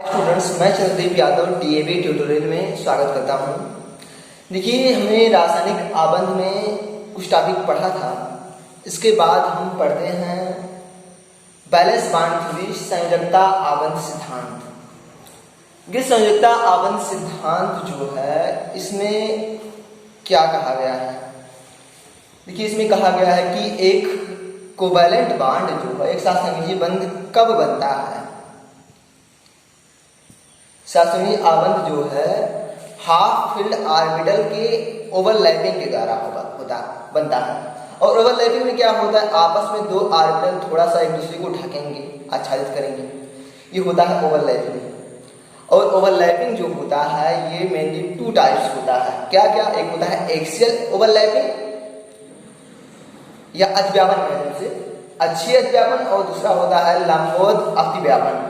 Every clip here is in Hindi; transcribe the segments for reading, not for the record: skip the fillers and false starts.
स्टूडेंट्स, मैं चंद्रदीप यादव डीएवी ट्यूटोरियल में स्वागत करता हूं। देखिए, हमने रासायनिक आबंध में कुछ टॉपिक पढ़ा था। इसके बाद हम पढ़ते हैं बैलेंस बॉन्ड थ्योरी, संयोजकता आबंध सिद्धांत। ये संयोजकता आबंध सिद्धांत जो है, इसमें क्या कहा गया है? देखिए, इसमें कहा गया है कि एक कोवैलेंट बॉन्ड जो है, एक सहसंयोजी बंध कब बनता है? सहसंयोजी आबंध जो है हाफ फील्ड ऑर्बिटल के ओवरलैपिंग के द्वारा बनता है। और ओवरलैपिंग में क्या होता है? आपस में दो ऑर्बिटल थोड़ा सा एक दूसरे को ढकेंगे, आच्छादित करेंगे। ये होता है ओवरलैपिंग। और ओवरलैपिंग जो होता है, ये मेनली टू टाइप्स होता है। क्या क्या? एक होता है एक्सियल ओवरलैपिंग या अतिव्यापन कहने से, अक्षीय अतिव्यापन, और दूसरा होता है लंबवत अतिव्यापन।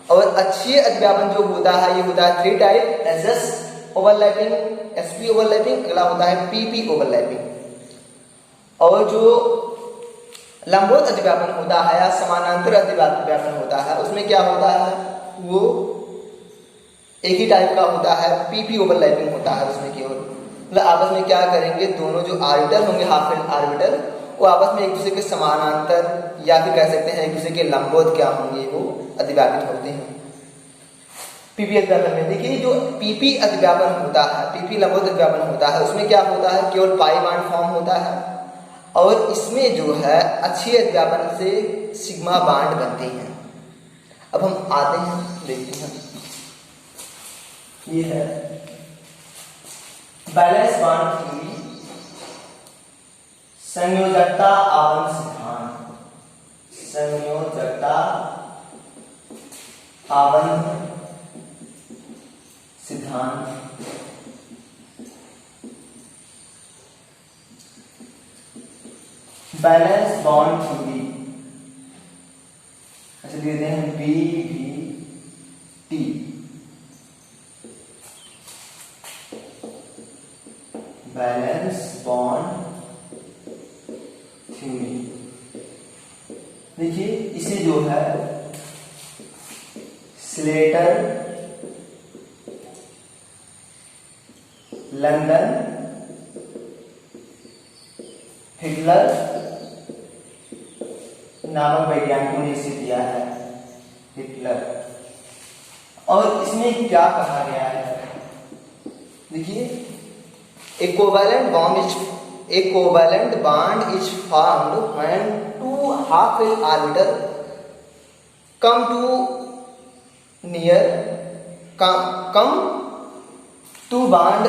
और अक्षीय अतिव्यापन जो होता है, ये होता है 3 type: SS overlapping, SP overlapping, अगला होता है पीपी ओवरलैपिंग। और जो लंबवत अतिव्यापन होता है या समानांतर अतिव्यापन होता है, उसमें क्या होता है? वो एक ही टाइप का होता है, पीपी ओवरलैपिंग होता है। उसमें केवल मतलब आपस में क्या करेंगे, दोनों जो ऑर्बिटल होंगे, हाफ फील्ड ऑर्बिटल, वो आपस में एक दूसरे के समानांतर या फिर कह सकते हैं एक दूसरे के लंबवत क्या होंगे, वो अतिव्यापित होते हैं। पीपी अतिव्यापन में देखिए, जो पीपी अतिव्यापन होता है, पीपी लंबवत अतिव्यापन होता है, उसमें क्या होता है? केवल पाई बॉन्ड फॉर्म होता है। और इसमें जो है अक्षीय अतिव्यापन से सिग्मा बॉन्ड बनते हैं। अब हम आते हैं, देखते हैं। ये है बैलेंस बॉन्ड थ्योरी, संयोजकता आबंध सिद्धांत। संयोजकता आबंध सिद्धांत। बैलेंस बॉन्ड थ्योरी, अच्छा लिखते हैं BBT। Valence bond theory. देखिए, इसे जो है स्लेटर, लंदन, हिटलर नामक वैज्ञानिकों ने इसे दिया है, हिटलर। और इसमें क्या कहा गया है? देखिए, a covalent bond is formed when two half-filled orbitals come to bond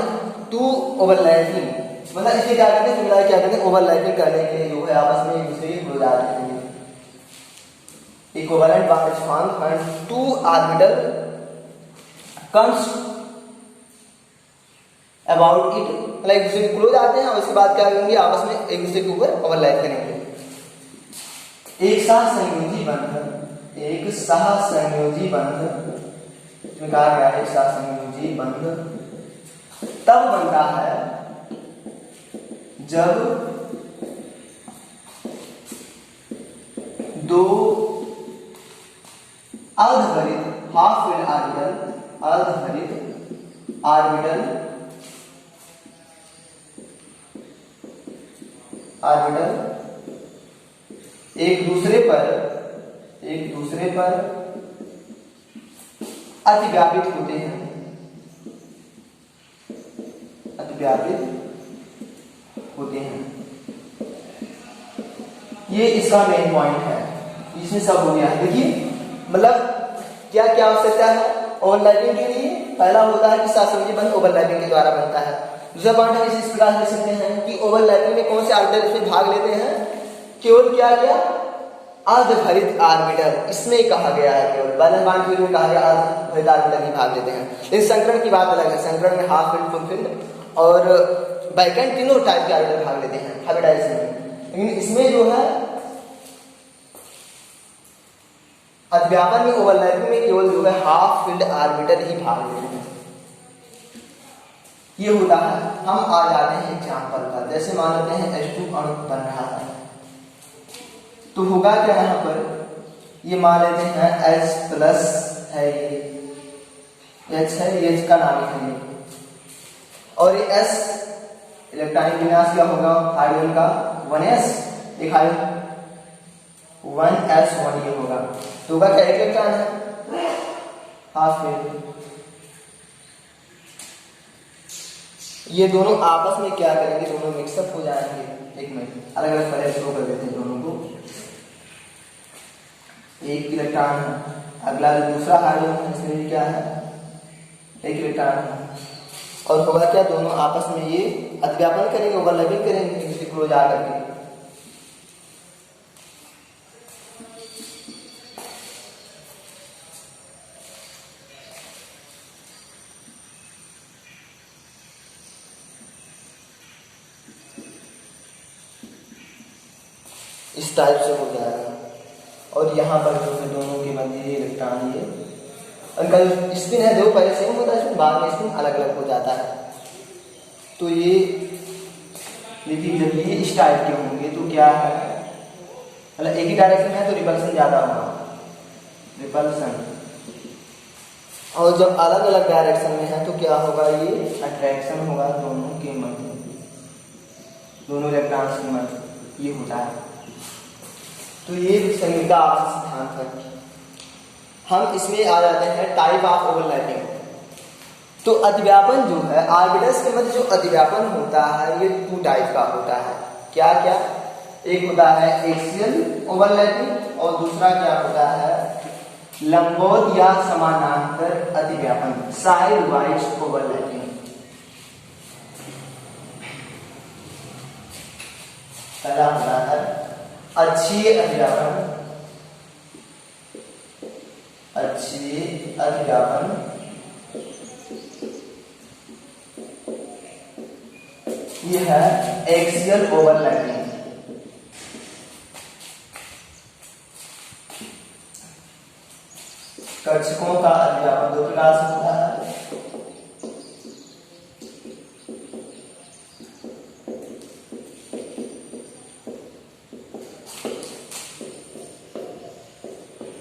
to overlapping। मतलब इसे क्या कहते हैं? क्या कहते हैं? ओवरलैपिंग करने के लिए जो है आपस में एक दूसरे के जुड़ जाते हैं। A covalent bond is formed when two orbitals comes about it, मतलब एक दूसरे के क्लोज आते हैं और उसके बाद क्या करेंगे? आपस में एक दूसरे के ऊपर ओवरलैप करेंगे। एक सहसंयोजी बंध, एक सहसंयोजी बंध में कहा गया है, सहसंयोजी बंध तब बनता है जब दो अर्धभरित हाफ फील्ड ऑर्बिटल, अर्धभरित ऑर्बिटल एक दूसरे पर अतिव्यापित होते हैं, ये इसका मेन पॉइंट है। इसमें सब हो गया है। देखिए, मतलब क्या क्या आवश्यकता है ओवरलैपिंग के लिए? पहला होता है कि सहसंयोजी बंध ओवरलैपिंग के द्वारा बनता है। दूसरा पॉइंट हम इस प्रकार लिख सकते हैं कि ओवरलैपिंग में कौन से ऑर्बिटल इसमें भाग लेते हैं? केवल क्या अर्धभरित ऑर्बिटल। इसमें कहा गया है, केवल बैलेंस बॉन्ड थ्योरी में कहा गया अर्धभरित ऑर्बिटल ही भाग लेते हैं। लेकिन संकरण की बात अलग है। संकरण में हाफ फील्ड, फुल फील्ड और बैकेंड तीनों टाइप के ऑर्बिटल भाग लेते हैं हाइब्रिडाइजेशन में। लेकिन इसमें जो है अतिव्यापन में, ओवरलैपिंग में केवल जो है हाफ फील्ड ऑर्बिटल ही भाग लेते हैं। ये होता है। हम आ जाते हैं एग्जाम्पल पर। जैसे मान लेते हैं H2 अणु बन रहा है, तो होगा क्या यहाँ पर? ये मान लेते हैं H+ है ये H है, ये H का नाभिक है ये, और ये S इलेक्ट्रॉनिक विन्यास क्या होगा हाइड्रोजन का 1s दिखाई 1s1 ये होगा, तो होगा क्या एक इलेक्ट्रॉन है हाफ वेव। ये दोनों आपस में क्या करेंगे, दोनों मिक्सअप हो जाएंगे। एक मिनट अलग अलग पहले शो कर देते हैं दोनों को। एक इलेक्ट्रॉन है, अगला दूसरा हाइड्रोजन है, इसमें भी क्या है एक इलेक्ट्रॉन है, और होगा क्या दोनों आपस में ये अतिव्यापन करेंगे, ओवरलैपिंग करेंगे एक दूसरे को जा करके। इस टाइप से हो जाएगा, और यहाँ पर जो है दोनों के मध्य ये इलेक्ट्रॉन ये उनका जो स्पिन है जो पहले सेम होता है, इसमें बाद में स्पिन अलग अलग हो जाता है। तो ये देखिए जब ये इस टाइप के होंगे तो क्या है, मतलब एक ही डायरेक्शन में है तो रिपल्सन ज्यादा होगा, रिपल्सन, और जब अलग अलग डायरेक्शन में है तो क्या होगा ये अट्रैक्शन होगा दोनों के मध्य, दोनों इलेक्ट्रॉन्स के मध्य ये होता है। तो ये संगीत का आपसे सिद्धांत है। हम इसमें आ जाते हैं टाइप ऑफ ओवरलैपिंग। तो अतिव्यापन जो है ऑर्बिटल्स के मध्य जो अतिव्यापन होता है ये 2 टाइप का होता है। क्या क्या, एक होता है एक्सियल ओवरलैपिंग और दूसरा क्या होता है लंबवत या समानांतर अतिव्यापन, साइड वाइज ओवरलैपिंग। पहला होता है अक्षीय अतिव्यापन, अक्षीय अतिव्यापन, ये है एक्सियल ओवरलैपिंग। कक्षकों का अतिव्यापन 2 प्रकार से होता है।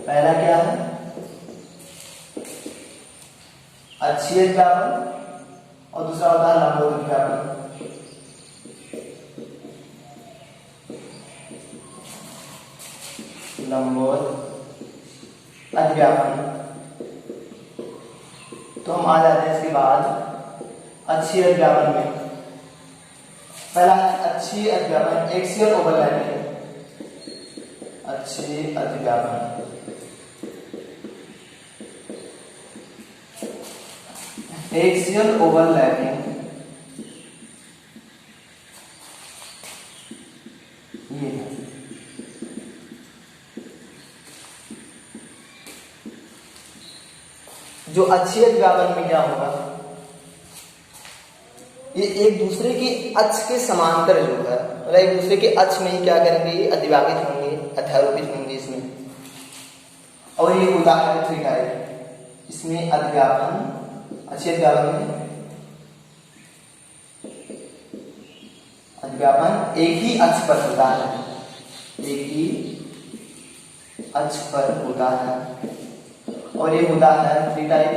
पहला क्या है अक्षीय अतिव्यापन और दूसरा होता है लंबवत अतिव्यापन। लंबवत अतिव्यापन, तो हम आ जाते हैं इसके बाद अक्षीय अतिव्यापन में। पहला है अक्षीय अतिव्यापन एक्सियल ओवरलैपिंग, अक्षीय अतिव्यापन। एक्सियल ओवरलैपिंग ये है। जो अक्षीय अतिव्यापन में क्या होगा, ये एक दूसरे के अक्ष के समांतर जो है, मतलब एक दूसरे के अक्ष में ही क्या करेंगे ये अतिव्यापित होंगे, अध्यारोपित होंगे इसमें। और ये होता है 3 टाइप, इसमें अतिव्यापन अक्षीय अतिव्यापन में अतिव्यापन एक ही अक्ष पर होता है, एक ही अक्ष पर होता है, और ये होता है 3 टाइप,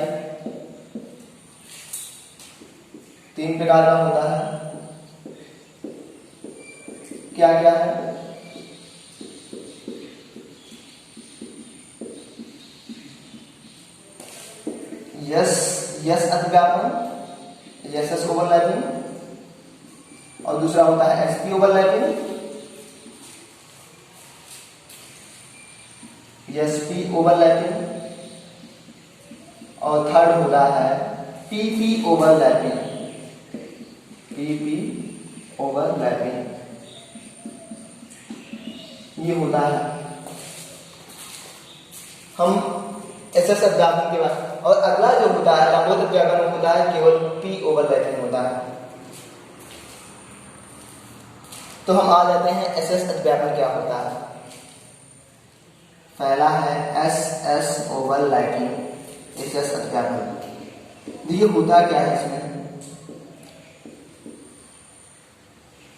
3 प्रकार का होता है। क्या क्या है, यस अतिव्यापन, यस ओवरलैपिंग, और दूसरा होता है एसपी ओवरलैपिंग, एसपी ओवरलैपिंग, और थर्ड होता है पीपी ओवरलैपिंग, पीपी ओवरलैपिंग ये होता है। हम एसएस अतिव्यापन के बाद, और अगला जो होता है लंबवत अतिव्यापन होता है केवल पी ओवरलैपिंग होता है। तो हम आ जाते हैं एसएस अतिव्यापन क्या होता है। पहला है एसएस ओवरलैपिंग, एसएस अतिव्यापन। ये होता क्या है, इसमें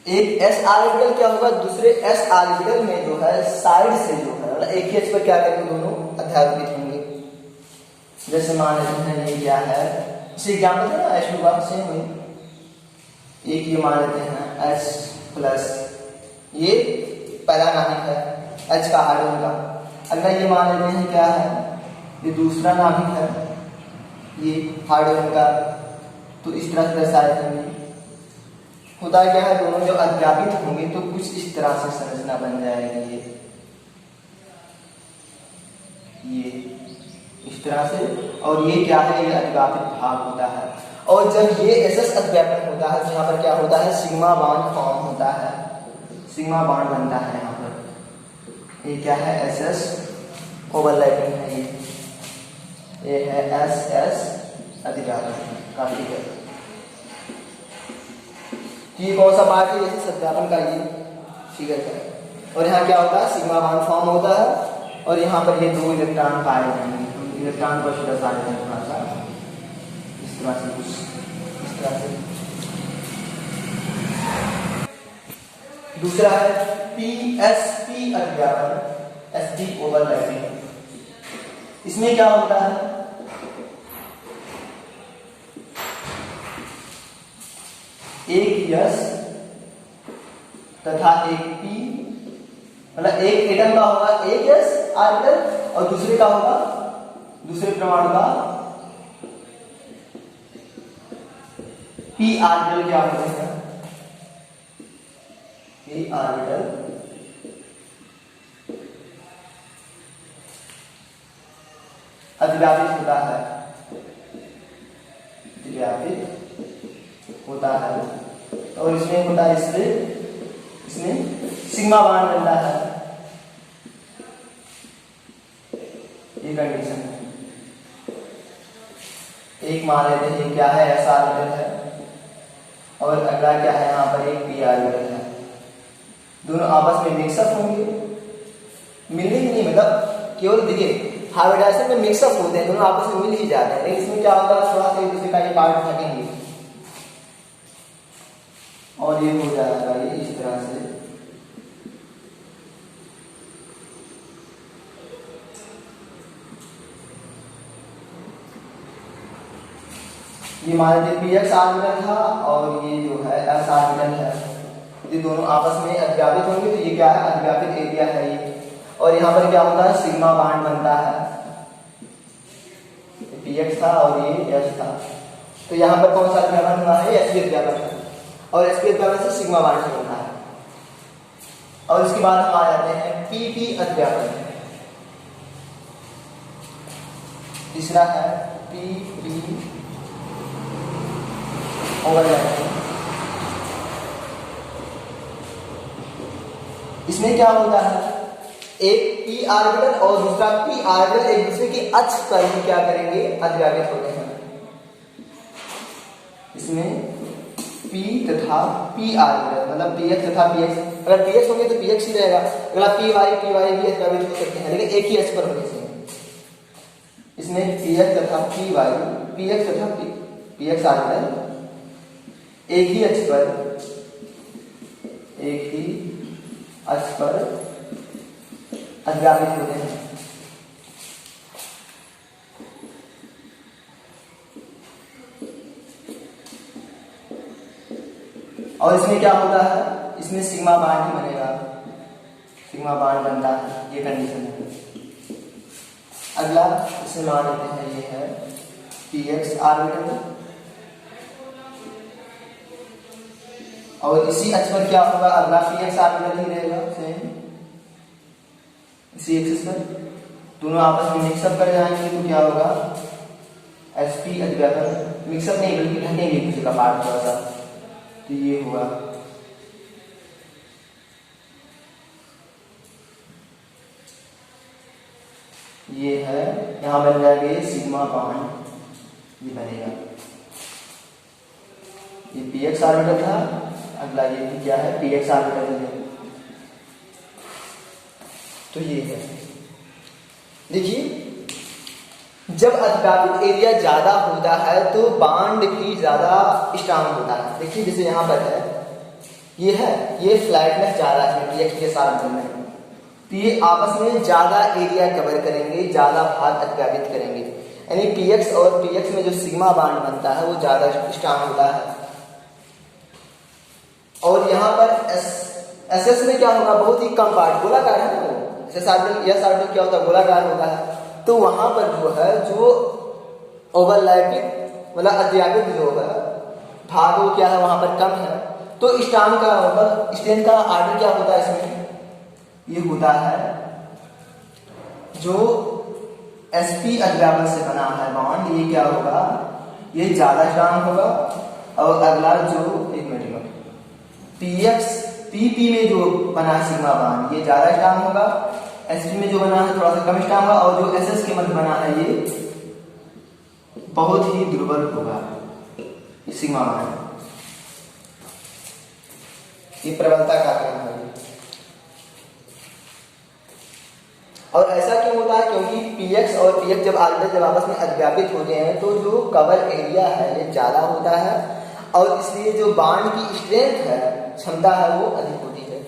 एक एस ऑर्बिटल क्या होगा दूसरे एस ऑर्बिटल में जो है साइड से जो है मतलब एक ही एच पर क्या करेंगे दोनों अध्यारोपित होंगे। जैसे मान लेते हैं ये क्या है, इसे एग्जाम्पल है ना H2 का, सेम है। एक ये मान लेते हैं H प्लस, ये पहला नाभिक है H का हाइड्रोजन का। अगला ये मान लेते हैं क्या है, ये दूसरा नाभिक है ये हाइड्रोजन का। तो इस तरह से दर्शाए होंगे। होता क्या है, दोनों जब अध्यापित होंगे तो कुछ इस तरह से संरचना बन जाएगी, ये इस तरह से। और ये क्या है, ये अध्यापित भाग होता है। और जब ये एसएस अध्यापन होता है तो यहाँ पर क्या होता है, सिग्मा बॉन्ड फॉर्म होता है, सिग्मा बॉन्ड बनता है यहाँ पर। ये क्या है, एसएस ओवरलैपिंग है, ये है एस एस अध्यापन का फिगर। ये कौन सा पार्ट है, जैसे सत्यापन का ये फिगर का। और यहाँ क्या होता है, सिग्मा बॉन्ड फॉर्म होता है और यहाँ पर ये 2 इलेक्ट्रॉन पाए जाएंगे। इलेक्ट्रॉन को दर्शा देते हैं थोड़ा सा इस तरह से, कुछ इस तरह से। दूसरा है पीएसपी अध्यापन, एसपी ओवरलैपिंग। इसमें क्या होता है, एक यस तथा एक पी, मतलब एक एटम का होगा एक यस आर्बिटल और दूसरे का होगा, दूसरे परमाणु का पी आर्बिटल। क्या होता है, पी आर्बिटल अतिव्यापित होता है, अतिव्यापित होता है। और इसमें होता है, इसमें सिग्मा बॉन्ड बनता है, ये कंडीशन है। एक मान लेते हैं क्या है, एस आर्बिटल है और अगला क्या है, यहाँ पर एक पी आर्बिटल है। दोनों आपस में मिक्सअप होंगे, मिलने ही नहीं, मतलब केवल देखिए हाइब्रिडाइजेशन में मिक्सअप होते हैं, दोनों आपस में मिल ही जाते हैं। लेकिन इसमें क्या होता है, थोड़ा सा एक दूसरे का ये पार्ट हटेंगे और ये हो जाएगा ये इस तरह से। ये मान लीजिए पीएक्स आर्बिटल था और ये जो है एस आर्बिटल है, ये दोनों आपस में अध्यापित होंगे तो ये क्या है, अध्यापित एरिया है ये। और यहाँ पर क्या होता है, सिग्मा बॉन्ड बनता है, पीएक्स था और ये एस था। तो यहाँ पर कौन सा अध्यापन हुआ है, एसपी अध्यापन है और एसपी अध्यापन से सिग्मा बॉन्ड बनता है। और इसके बाद हम आ जाते हैं पीपी अध्यापन। तीसरा है पीपी ओवरलैपिंग। इसमें क्या होता है, एक पी आर्बिटल और दूसरा पी आर्बिटल एक दूसरे की अक्ष पर ही क्या करेंगे, अध्यापित होते हैं। इसमें पी तथा पी आर्बिटल, मतलब पी एक्स तथा पी एक्स, अगर पी एक्स होंगे तो पी एक्स ही रहेगा, अगर पी वाई भी अध्यापित हो सकते हैं लेकिन एक ही अक्ष पर होने चाहिए। इसमें पी एक्स तथा पी वाई, पी एक्स तथा पी एक्स आर्बिटल एक ही अक्ष पर, एक ही अक्ष पर अध्यापित होते हैं। और इसमें क्या होता है, इसमें सिग्मा बॉन्ड ही बनेगा, सिग्मा बॉन्ड बनता है, ये कंडीशन है। अगला इसे मान लेते हैं ये है पीएक्स आर्बिटल और इसी अक्ष पर क्या होगा, अगला पीएक्स आर्बिटल ही रहेगा सेम इसी एक्सिस पर। दोनों आपस में मिक्सअप कर जाएंगे तो क्या होगा, एसपी अध्यापन, मिक्सअप नहीं बल्कि ढकेंगे किसी का पार्ट थोड़ा सा, तो ये हुआ। ये है, यहां बन जाएगा सिग्मा बॉन्ड, ये बनेगा। ये पीएक्स आर्बिटल था, अगला ये भी क्या है, पीएक्स आर्बिटल है। तो ये है, देखिए जब अध्यापित एरिया ज्यादा होता है तो बॉन्ड भी ज्यादा स्ट्रांग होता है। देखिए जैसे यहाँ पर है, ये फ्लैटनेस ज्यादा है पीएक्स के साथ में, तो ये आपस में ज्यादा एरिया कवर करेंगे, ज्यादा भाग अध्यापित करेंगे। यानी px और px में जो सिग्मा बॉन्ड बनता है वो ज्यादा स्ट्रांग होता है। और यहाँ पर SS में क्या होगा, बहुत ही कम पार्ट, गोलाकार है ना वो, SS ऑर्बिटल क्या होता है, गोलाकार होता है। तो वहां पर जो है जो ओवरलैपिंग मतलब अध्यापित जो है भाग वो क्या है वहां पर कम है। तो स्ट्रांग का मतलब स्ट्रेन का आर्डर क्या होता है इसमें, ये होता है जो sp अध्यापन से बना है बॉन्ड, ये क्या होगा, ये ज्यादा स्ट्रांग होगा। और अगला जो एक मिनट pp में जो बना है सिग्मा बॉन्ड ये ज्यादा स्ट्रांग होगा, sp में जो बना है थोड़ा सा कम स्ट्रांग होगा, और जो ss के मध्य बना है ये बहुत ही दुर्बल होगा, ये सिग्मा बॉन्ड, ये प्रबलता का कारण है। और ऐसा क्यों होता है, क्योंकि px और px जब आपस में अध्यापित होते हैं तो जो कवर एरिया है ये ज्यादा होता है, और इसलिए जो बांड की स्ट्रेंथ है, क्षमता है, वो अधिक होती है।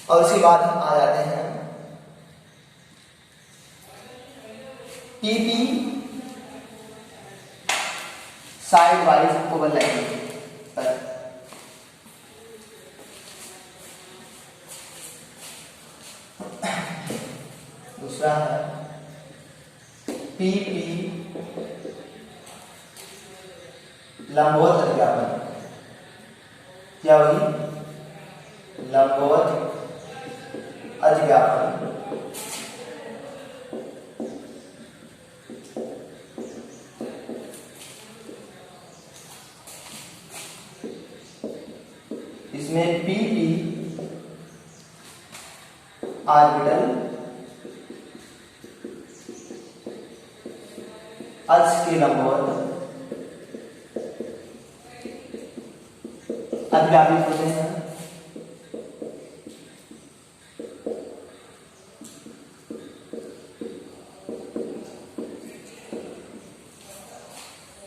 और उसके बाद हम आ जाते हैं pp साइड वाइज ओवरलैपिंग पर। दूसरा है PP लंबवत अध्यापन, क्या हुई, लंबवत अध्यापन। इसमें PP ऑर्बिटल अक्ष के लंबवत अध्यापित होते हैं।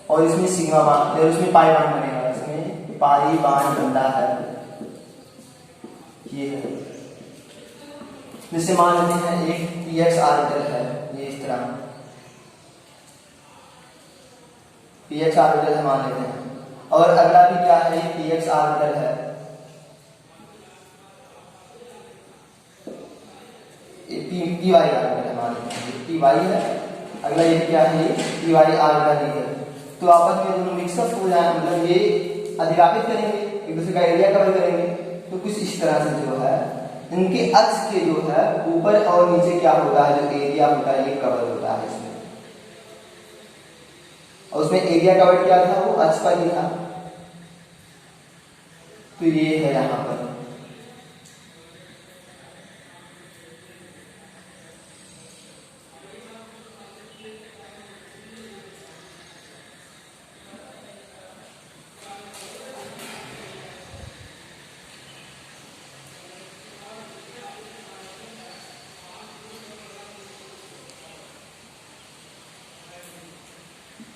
और इसमें सिग्मा बांड और इसमें पाई बांड बनेगा, इसमें पाई बांड बनता है, ये है। जैसे मान लेते हैं एक px ऑर्बिटल है, ये इस तरह px ऑर्बिटल है मान लेते हैं, और अगला भी क्या है, ये px ऑर्बिटल है, ये py ऑर्बिटल है मान लेते हैं, py है, अगला ये क्या है, ये py ऑर्बिटल है। तो आपस में दोनों मिक्सअप हो जाए, मतलब ये अधिव्यापित करेंगे, एक दूसरे का एरिया कवर करेंगे। तो कुछ इस तरह से जो है इनके अक्ष के जो है ऊपर और नीचे क्या होता है, जो एरिया होता है ये कवर होता है इसमें। और उसमें एरिया कवर क्या था, वो अक्ष पर ही था। तो ये है यहां पर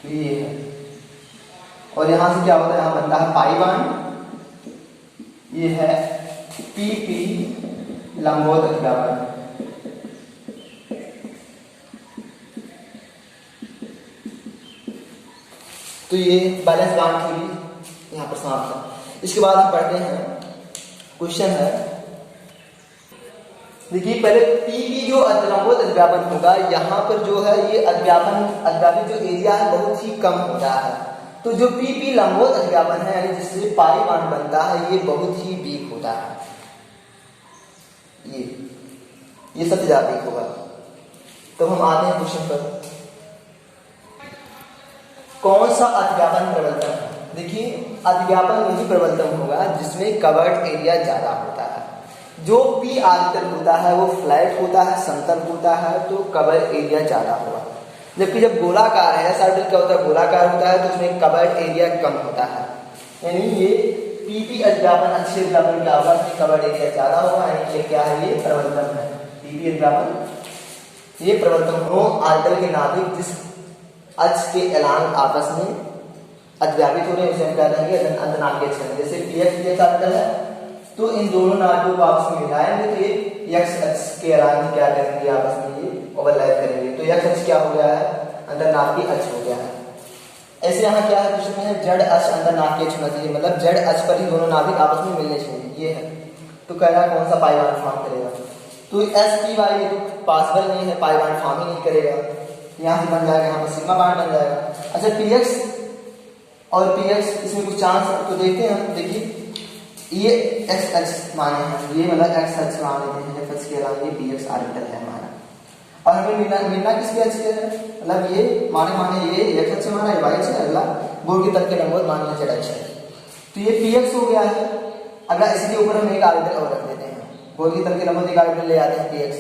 ये है। और यहां से क्या होता है, यहां बनता है पाई बांड, ये है PP लंबवत अध्यापन। तो ये बैलेंस बांड थ्योरी यहां पर समाप्त है। इसके बाद हम पढ़ते हैं, क्वेश्चन है, देखिए पहले PP जो लंबवत अध्यापन होगा, यहाँ पर जो है ये अध्यापित जो एरिया है बहुत ही कम होता है। तो जो PP लंबवत अध्यापन है यानी जिससे पाई बांड बनता है, ये बहुत ही वीक होता है, ये सबसे ज्यादा वीक होगा। तो हम आते हैं क्वेश्चन पर, कौन सा अध्यापन प्रबलतम है। देखिए अध्यापन वही प्रबलतम होगा जिसमें कवर्ड एरिया ज्यादा होता है। जो p ऑर्बिटल होता है वो फ्लैट होता है, समतल होता है, तो कवर्ड एरिया ज्यादा होगा। जबकि जब गोलाकार है, s ऑर्बिटल क्या होता है, गोलाकार होता है, तो उसमें कवर्ड एरिया कम होता है। यानी ये PP अध्यापन अच्छे अध्यापन क्या होगा, कवर्ड एरिया ज्यादा होगा, यानी ये क्या है, ये प्रबलतम है। PP अध्यापन ये प्रबलतम हो ऑर्बिटल के नाभिक जिस अक्ष के एलान आपस में अध्यापित हो रहे हैं उसे हम क्या कहेंगे, अंतनाभिक अक्ष। जैसे px ऑर्बिटल है तो इन दोनों नाभिकों को आपस में मिलाएंगे तो ये x अक्ष के एलान क्या करेंगे, आपस में ये ओवरलैप करेंगे। तो x अक्ष क्या हो गया है, अंदर नाभ की अक्ष हो गया है। ऐसे यहाँ क्या है क्वेश्चन में, जड़ अक्ष अंदर नाभ की अक्ष होना चाहिए, मतलब जड़ अक्ष पर ही दोनों नाभिक आपस में मिलने चाहिए, ये है। तो कह रहा है कौन सा पाई बॉन्ड फॉर्म करेगा, तो एस पी वाई ये तो पॉसिबल नहीं है, पाई बॉन्ड फॉर्म ही नहीं करेगा, यहाँ से बन जाएगा, यहाँ पर सिग्मा बॉन्ड बन जाएगा। अच्छा पी एक्स और पी एक्स इसमें कुछ चांस है, तो देखते हैं हम। देखिए ये एक्स अक्ष माने हैं, ये मतलब एक्स अक्ष मान लेते हैं, एक्स के अलावा ये पी एक्स ऑर्बिटल है हमारा, और हमें मिलना किसके अक्ष के है, मतलब ये माने ये एक्स अक्ष हमारा, ये वाई अक्ष है, अगला गोल के तल के लंबवत मान लीजिए जेड अक्ष है। तो ये पी एक्स हो गया है, अगला इसके ऊपर हम एक ऑर्बिटल और रख देते हैं, गोल के तल के लंबवत एक ऑर्बिटल ले आते हैं पी एक्स,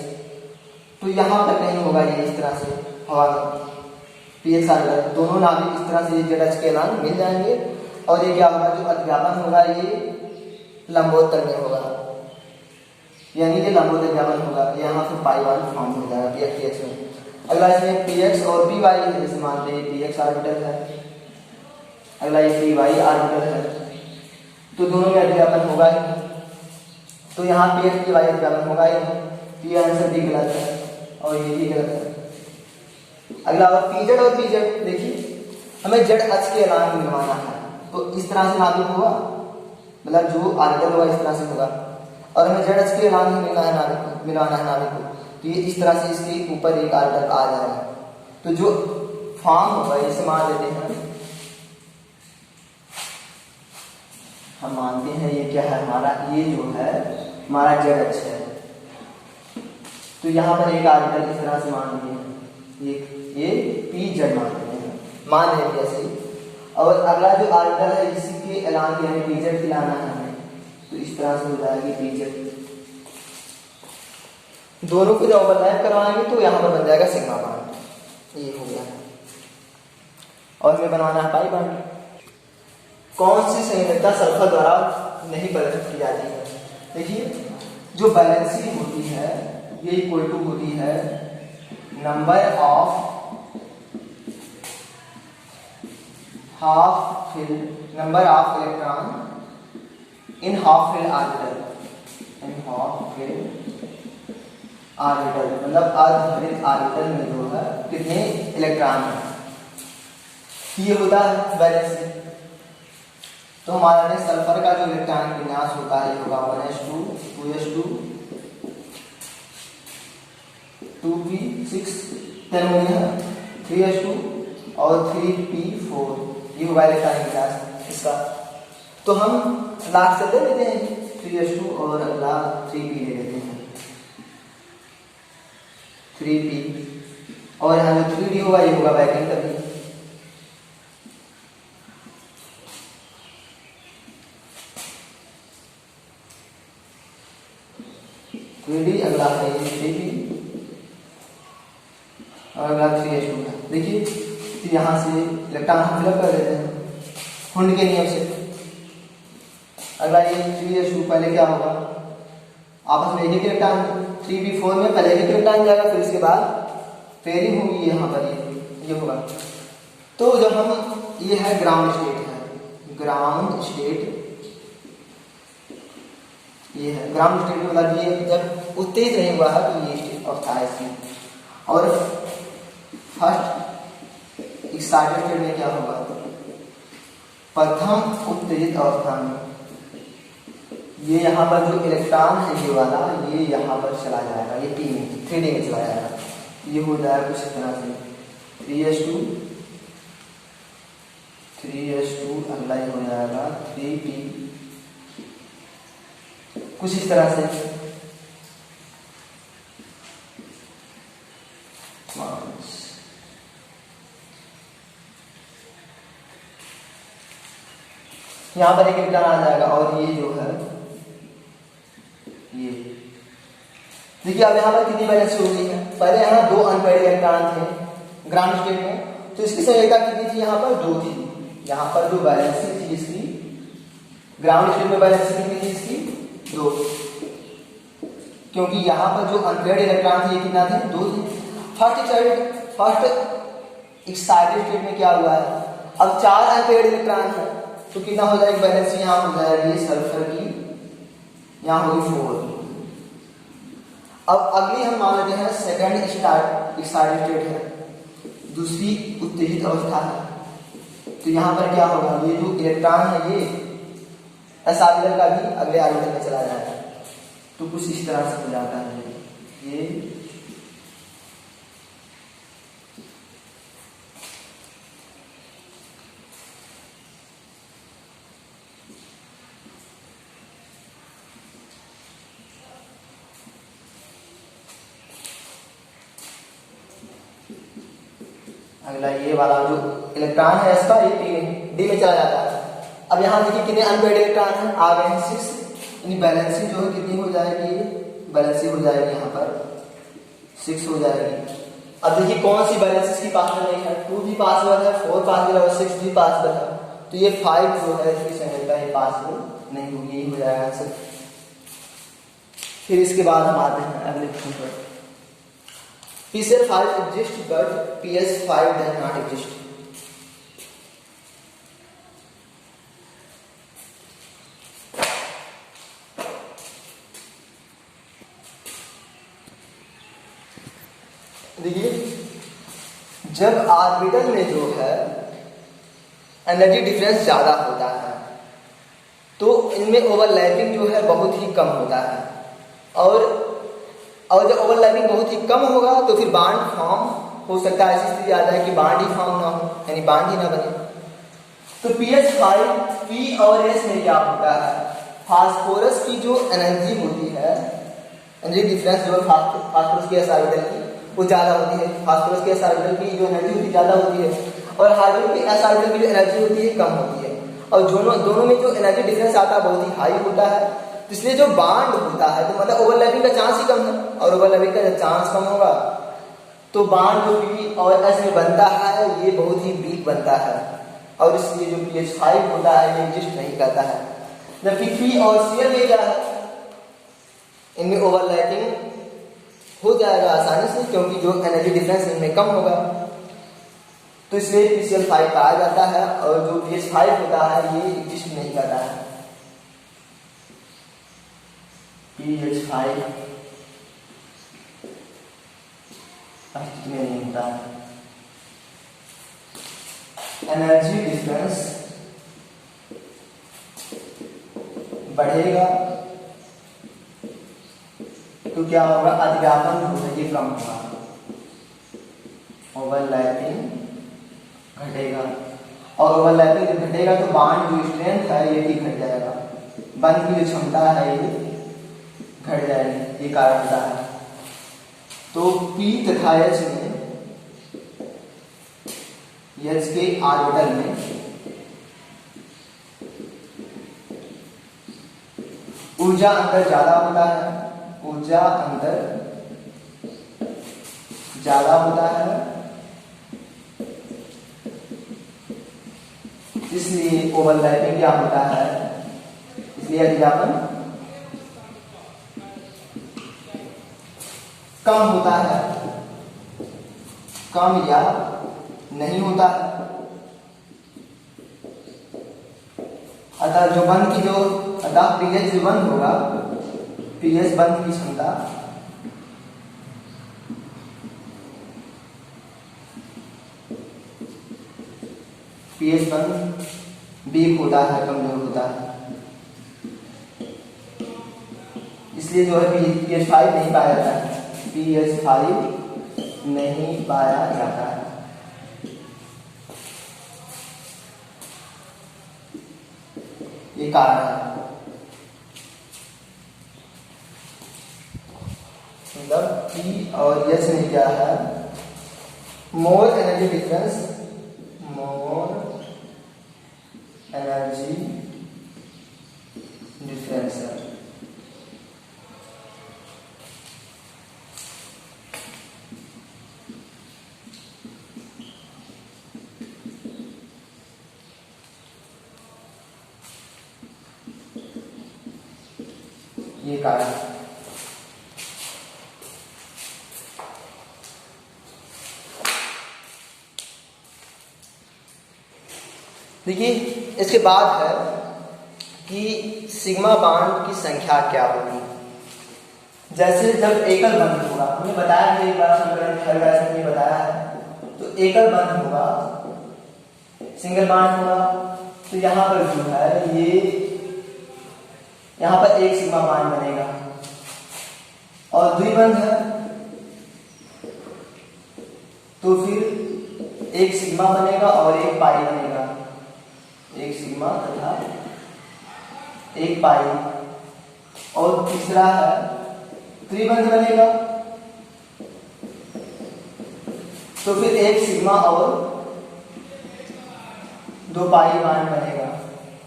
तो यहाँ पर नहीं होगा ये इस तरह से हवा में पी एक्स ऑर्बिटल, दोनों नाभिक इस तरह से जेड अक्ष के अलावा मिल जाएंगे, और ये क्या होगा, जो अध्यापन होगा ये लंबवत तल में होगा, यानी कि लंबवत अध्यापन होगा, यहाँ से पाई बॉन्ड फॉर्म हो जाएगा पी एक्स में। अगला इसमें पी एक्स और पी वाई है, जैसे मानते हैं पी एक्स ऑर्बिटल है, अगला ये पी वाई ऑर्बिटल है, तो दोनों में अध्यापन होगा ही, तो यहाँ पी एक्स पी वाई अध्यापन होगा ही, तो ये आंसर भी गलत है और ये भी गलत है। अगला और पी जेड और पी जेड, देखिए हमें जेड अक्ष के अलावा मिलवाना है, तो इस तरह से नाभिक होगा, मतलब जो ऑर्बिटल होगा इस तरह से होगा, और हमें जेड अक्ष के अलावा ही मिलवाना है नाभिक को, तो ये इस तरह से इसके ऊपर एक ऑर्बिटल आ जाएगा, तो जो फॉर्म होगा इसे मान लेते हैं हम मानते हैं ये क्या है हमारा, ये जो है हमारा जेड अक्ष है, तो यहाँ पर एक ऑर्बिटल इस तरह से मान लेते हैं, ये पी जेड मान लेते हैं, मान लेते ऐसे ही, और अगला जो ऑर्बिटल है इसके एलान यानी पी जेड खिलाना है हमें, तो इस तरह से हो जाएगी पी जेड, दोनों को जब ओवरलैप करवाएंगे तो यहाँ पर बन जाएगा सिग्मा बॉन्ड, ये हो गया। और हमें बनवाना है पाई बॉन्ड। कौन सी संयोजकता सल्फर द्वारा नहीं प्रदर्शित की जाती है, देखिए जो बैलेंसिंग होती है ये इक्वल टू होती है number of half fill, number of electron in half fill orbital, in half fill orbital, मतलब अर्धभरित ऑर्बिटल में जो है कितने इलेक्ट्रॉन है, ये होता है बैलेंसिंग। तो हमारा सल्फर का जो इलेक्ट्रॉन विन्यास होता है ये होगा 1s2 2s2 2p6 3s2 और 3p4, ये होगा इलेक्ट्रॉन विन्यास इसका। तो हम लास्ट से ले लेते हैं 3s2 और अगला 3p ले लेते हैं 3p, और यहाँ जो 3d होगा ये होगा बैकिंग करनी, अगला है ये 3p और अगला 3s2 है। देखिए तो यहाँ से इलेक्ट्रॉन हम फिलअप कर लेते हैं हुंड के नियम से। अगला ये 3s2 पहले क्या होगा, आपस में एक इलेक्ट्रॉन 3p4 में पहले एक इलेक्ट्रॉन जाएगा, फिर इसके बाद पेयरिंग होगी यहाँ पर ये होगा। तो जब हम ये है ग्राउंड स्टेट है, ग्राउंड स्टेट ये है ग्राउंड स्टेट, मतलब ये जब उत्तेजित नहीं हुआ है तो ये स्टेट अवस्था है इसकी। और फर्स्ट एक्साइटेड स्टेट में क्या होगा, प्रथम उत्तेजित अवस्था में ये यहाँ पर जो इलेक्ट्रॉन है ये वाला ये यहाँ पर चला जाएगा, ये पी में 3D में चला जाएगा, ये हो जाएगा कुछ इस तरह से 3s2 अगला ये हो जाएगा 3p, कुछ इस तरह से। यहाँ पर एक इलेक्ट्रॉन आ जाएगा, और ये जो है ये देखिए अब यहाँ पर कितनी बैलेंस हो गई है, पहले यहाँ 2 अनपेयर्ड इलेक्ट्रॉन थे ग्राउंड स्टेट में, तो इसकी संयोजकता कितनी थी, यहाँ पर 2 थी, यहाँ पर जो बैलेंस थी इसकी ग्राउंड स्टेट में बैलेंस कितनी थी इसकी 2, क्योंकि यहाँ पर जो अनपेयर्ड इलेक्ट्रॉन थे ये कितना थे 2 थे। फर्स्ट एक्साइटेड स्टेट में क्या हुआ है, अब 4 अनपेयर्ड इलेक्ट्रॉन है, तो कितना हो जाएगा बैलेंस, यहाँ हो जाएगी सल्फर की यहाँ होगी 4। अब अगली हम मान लेते हैं सेकंड एक्साइटेड स्टेट है, दूसरी उत्तेजित अवस्था है। तो यहाँ पर क्या होगा, ये जो इलेक्ट्रॉन है ये एस ऑर्बिटल का भी अगले ऑर्बिटल में चला जाएगा। तो कुछ इस तरह से हो जाता है ये। अगला ये वाला जो इलेक्ट्रॉन है इसका ये डी में चला जाता है। अब यहाँ देखिए कितने अनपेड इलेक्ट्रॉन हैं, आ गए हैं 6, यानी बैलेंसिंग जो है कितनी हो जाएगी, बैलेंसिंग हो जाएगी यहाँ पर 6 हो जाएगी। अब देखिए कौन सी बैलेंस इसकी पॉसिबल नहीं है, 2 भी पॉसिबल है, 4 पॉसिबल है और 6 भी पॉसिबल है। तो ये 5 जो है इसकी संख्या ये पॉसिबल नहीं होगी, यही हो जाएगा आंसर। फिर इसके बाद हम आते हैं अगले प्रश्न पर। PCl5 exists but PS5 does not exist. देखिए जब ऑर्बिटल में जो है एनर्जी डिफरेंस ज्यादा होता है तो इनमें ओवरलैपिंग जो है बहुत ही कम होता है, और जब ओवरलैपिंग बहुत ही कम होगा तो फिर बांड फॉर्म हो सकता है, ऐसी स्थिति आ जाए कि बांड ही फॉर्म ना हो, यानी बांड ही ना बने। तो PS5 P और S में क्या होता है, फास्फोरस की जो एनर्जी होती है, एनर्जी डिफरेंस जो फास्फोरस की s ऑर्बिटल की वो ज्यादा होती है, फास्फोरस की s ऑर्बिटल की जो एनर्जी होती है ज्यादा होती है, और हाइड्रोजन की s ऑर्बिटल की जो एनर्जी होती है कम होती है, और दोनों में जो एनर्जी डिफरेंस आता है बहुत ही हाई होता है। तो इसलिए जो बांड होता है तो मतलब ओवरलैपिंग का चांस ही कम है, और ओवरलैपिंग का जब चांस कम होगा तो बांड जो P और S में बनता है ये बहुत ही वीक बनता है, और इसलिए जो PH5 होता है ये एग्जिस्ट नहीं करता है। जबकि P और Cl में क्या है, इनमें ओवरलैपिंग हो जाएगा आसानी से, क्योंकि जो एनर्जी डिफरेंस इनमें कम होगा, तो इसलिए PCl5 पाया जाता है, और जो PH5 होता है ये एग्जिस्ट नहीं करता है। PH5 अस्तित्व में नहीं होता है। एनर्जी डिफरेंस बढ़ेगा तो क्या होगा, अतिव्यापन जो है ये कम होगा, ओवरलैपिंग घटेगा, और ओवरलैपिंग जब घटेगा तो बांड जो स्ट्रेंथ है ये भी घट जाएगा, बंध की जो क्षमता है ये घट जाएगी, ये कारण होता है। तो P तथा H में, H के ऑर्बिटल में ऊर्जा अंतर ज्यादा होता है, ऊर्जा अंतर ज्यादा होता है, इसलिए ओवरलैपिंग क्या होता है, इसलिए अतिव्यापन कम होता है, कम या नहीं होता है। अतः जो बंध की जो अतः पीएच जो बंध होगा, पीएच बंध की क्षमता पीएच बंध वीक होता है, कमजोर होता है, इसलिए जो है PH5 नहीं पाया जाता है, PH5 नहीं पाया जाता है। ये कारण है, मतलब P और S में क्या है, more energy difference, more energy difference है। ये कारण देखिए। इसके बाद है कि सिग्मा बांड की संख्या क्या होगी। जैसे जब एकल बंध होगा, हमने बताया कि एक बार समीकरण थर्ड में बताया है, तो एकल बंध होगा, सिंगल बॉन्ड होगा, तो यहाँ पर जो है ये यहाँ पर एक सिग्मा बॉन्ड बनेगा। और द्विबंध है तो फिर एक सिग्मा बनेगा और एक पाई बनेगा, एक सिग्मा तथा एक पाई। और तीसरा है त्रिबंध बनेगा तो फिर एक सिग्मा और दो पाई बॉन्ड बनेगा।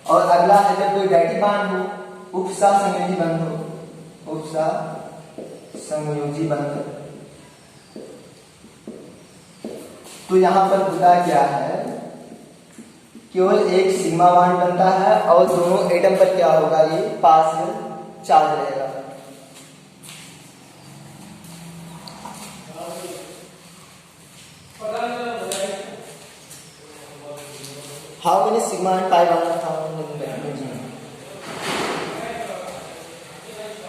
और अगला है जब कोई डायटी बॉन्ड हो, उपसह संयोजी बंध हो, उपसह संयोजी बंध, तो यहां पर होता क्या है, केवल एक सिग्मा बॉन्ड बनता है और दोनों एटम पर क्या होगा, ये पार्शियल चार्ज रहेगा। How many sigma and pi bonds are found in benzene?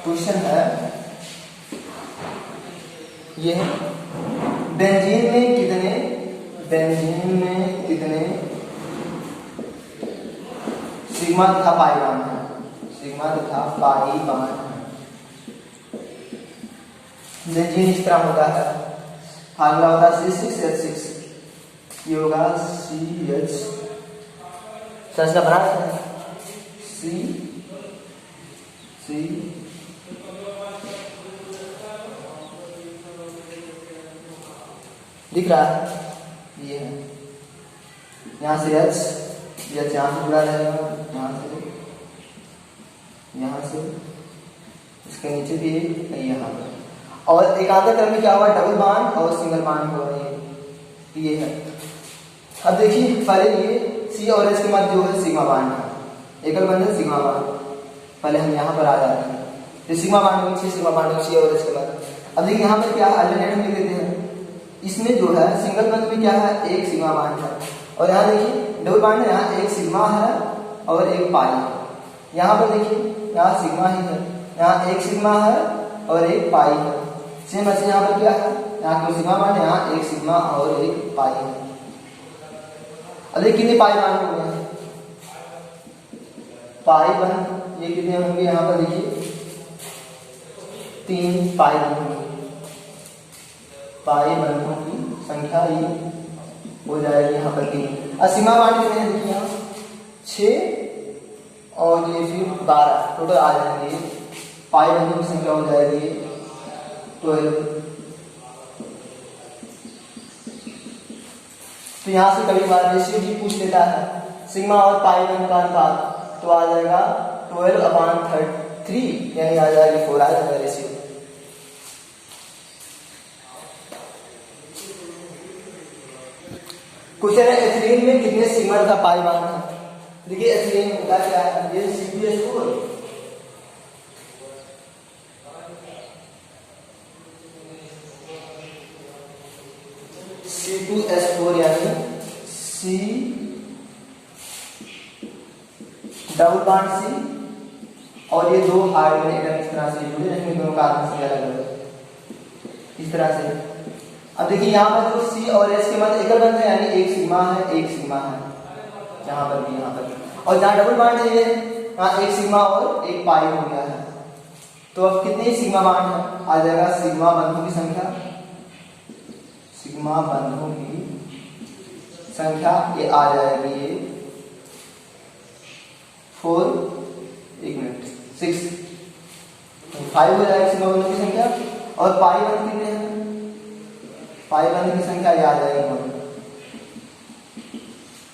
Question है ये, बेंजीन में कितने सिग्मा तथा पाई बॉन्ड है, सिग्मा तथा पाई बॉन्ड है। बेंजीन इस तरह होता है, फार्मूला होता है C6H6, ये होगा CH, संरचना बना रहे हैं C दिख रहा है, ये है, यहाँ से H यहाँ से जुड़ा रहेगा, यहाँ से इसके नीचे भी यहाँ पर। और एकांतर क्रम में क्या हुआ, डबल बॉन्ड और सिंगल बॉन्ड हो रही है, ये है। अब देखिए पहले ये C और H के मध्य जो है सिग्मा बॉन्ड है, एकल बंध है सिग्मा बॉन्ड। पहले हम यहाँ पर आ जाते हैं, तो सिग्मा बॉन्ड होगी, सिग्मा बॉन्ड होगी C और H के मध्य। अब देखिए यहाँ पर क्या है, अल्टरनेट हम लिख देते हैं, इसमें जो है सिंगल बंध में क्या है, एक सिग्मा बॉन्ड है, और यहाँ देखिए डबल बॉन्ड है, यहाँ एक सिग्मा है और एक पाई है। यहाँ पर देखिए यहाँ सिग्मा ही है, यहाँ एक सिग्मा है और एक पाई है। सेम ऐसे यहाँ पर क्या है, यहाँ क्यों सिग्मा बॉन्ड है, यहाँ एक सिग्मा और एक पाई है। अब देखिए कितने पाई बॉन्ड हो गए, पाई बंध ये कितने होंगे, यहाँ पर देखिए 3 पाई बंध होंगे, पाई बंधों की संख्या ये हो जाएगी यहाँ पर 3। और सिग्मा बॉन्ड कितने हैं, देखिए यहाँ 6 और ये फिर 12 टोटल आ जाएंगे, पाई बंधों की संख्या हो जाएगी 12। तो यहाँ से कभी बार रेशियो भी पूछ लेता है, सिग्मा और पाई बंध का अनुपात, तो आ जाएगा 12/3, यानी आ जाएगी 4 आ जाएगा रेशियो। क्वेश्चन है एथिलीन में कितने सिग्मा तथा पाई बॉन्ड है। देखिए एथिलीन होता क्या है, ये C2H4, C2H4 यानी C डबल बॉन्ड C, और ये दो हाइड्रोजन एटम इस तरह से जुड़े रहेंगे, दोनों कार्बन से अलग अलग इस तरह से। अब देखिए यहाँ पर जो C और H के मध्य एकल बंध है, यानी एक सिग्मा है, एक सिग्मा है, यहाँ पर भी, यहाँ पर। और जहाँ डबल बॉन्ड है ये, यहाँ एक सिग्मा और एक पाई हो गया है। तो अब कितने सिग्मा बॉन्ड है, आ जाएगा सिग्मा बंधों की संख्या, सिग्मा बंधों की संख्या ये आ जाएगी ये 4, 6, 5 हो जाएगी सिग्मा बंधों की संख्या। और पाई बंध कितने हैं, पाई बंध की संख्या ये आ जाएगी 1,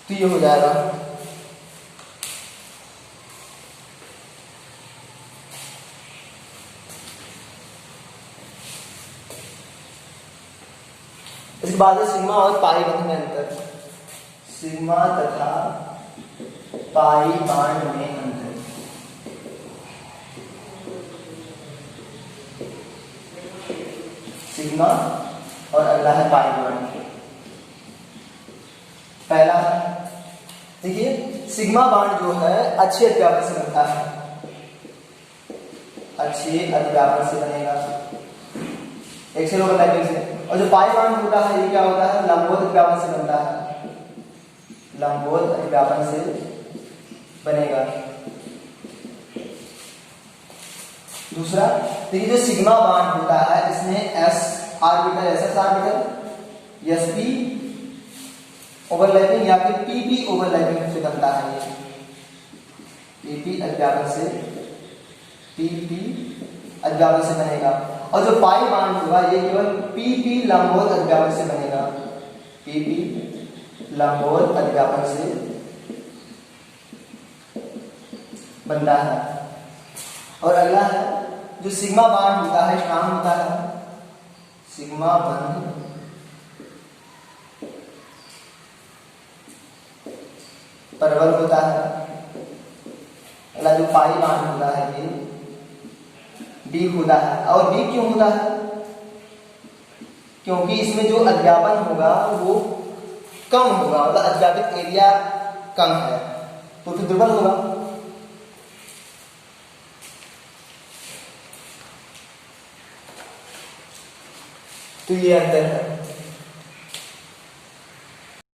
तो ये हो जाएगा। इसके बाद है सिग्मा और पाई बंध में अंतर, सिग्मा तथा पाई बॉन्ड में अंतर। सिग्मा और अगला है पाई बॉन्ड। पहला देखिए सिग्मा बॉन्ड जो है अच्छे अतिव्यापन से बनता है, अच्छे अतिव्यापन से बनेगा, एक्सेल ओवरलैपिंग से। और जो पाई बांध होता है ये क्या होता है, लंबवत अतिव्यापन से बनता है, लंबवत अतिव्यापन से बनेगा। दूसरा देखिए जो सिग्मा बांड होता है इसमें S orbital, S orbital, S P overlapping या फिर पीपी ओवरलैपिंग से बनता है। ये पीपी अतिव्यापन से, पीपी अतिव्यापन से बनेगा। और जो पाई बांड होगा ये केवल पीपी लंबवत अतिव्यापन से बनेगा, पीपी लंबवत अतिव्यापन से बनता है। और अगला है जो सिग्मा बांड होता है, स्ट्रांग होता है, सिग्मा बंध प्रबल होता है। अगला जो पाई बांड होता है ये वीक होता है। और वीक क्यों होता है, क्योंकि इसमें जो अध्यापन होगा वो कम होगा, मतलब अध्यापित एरिया कम है तो फिर दुर्बल होगा। तो ये अंतर है।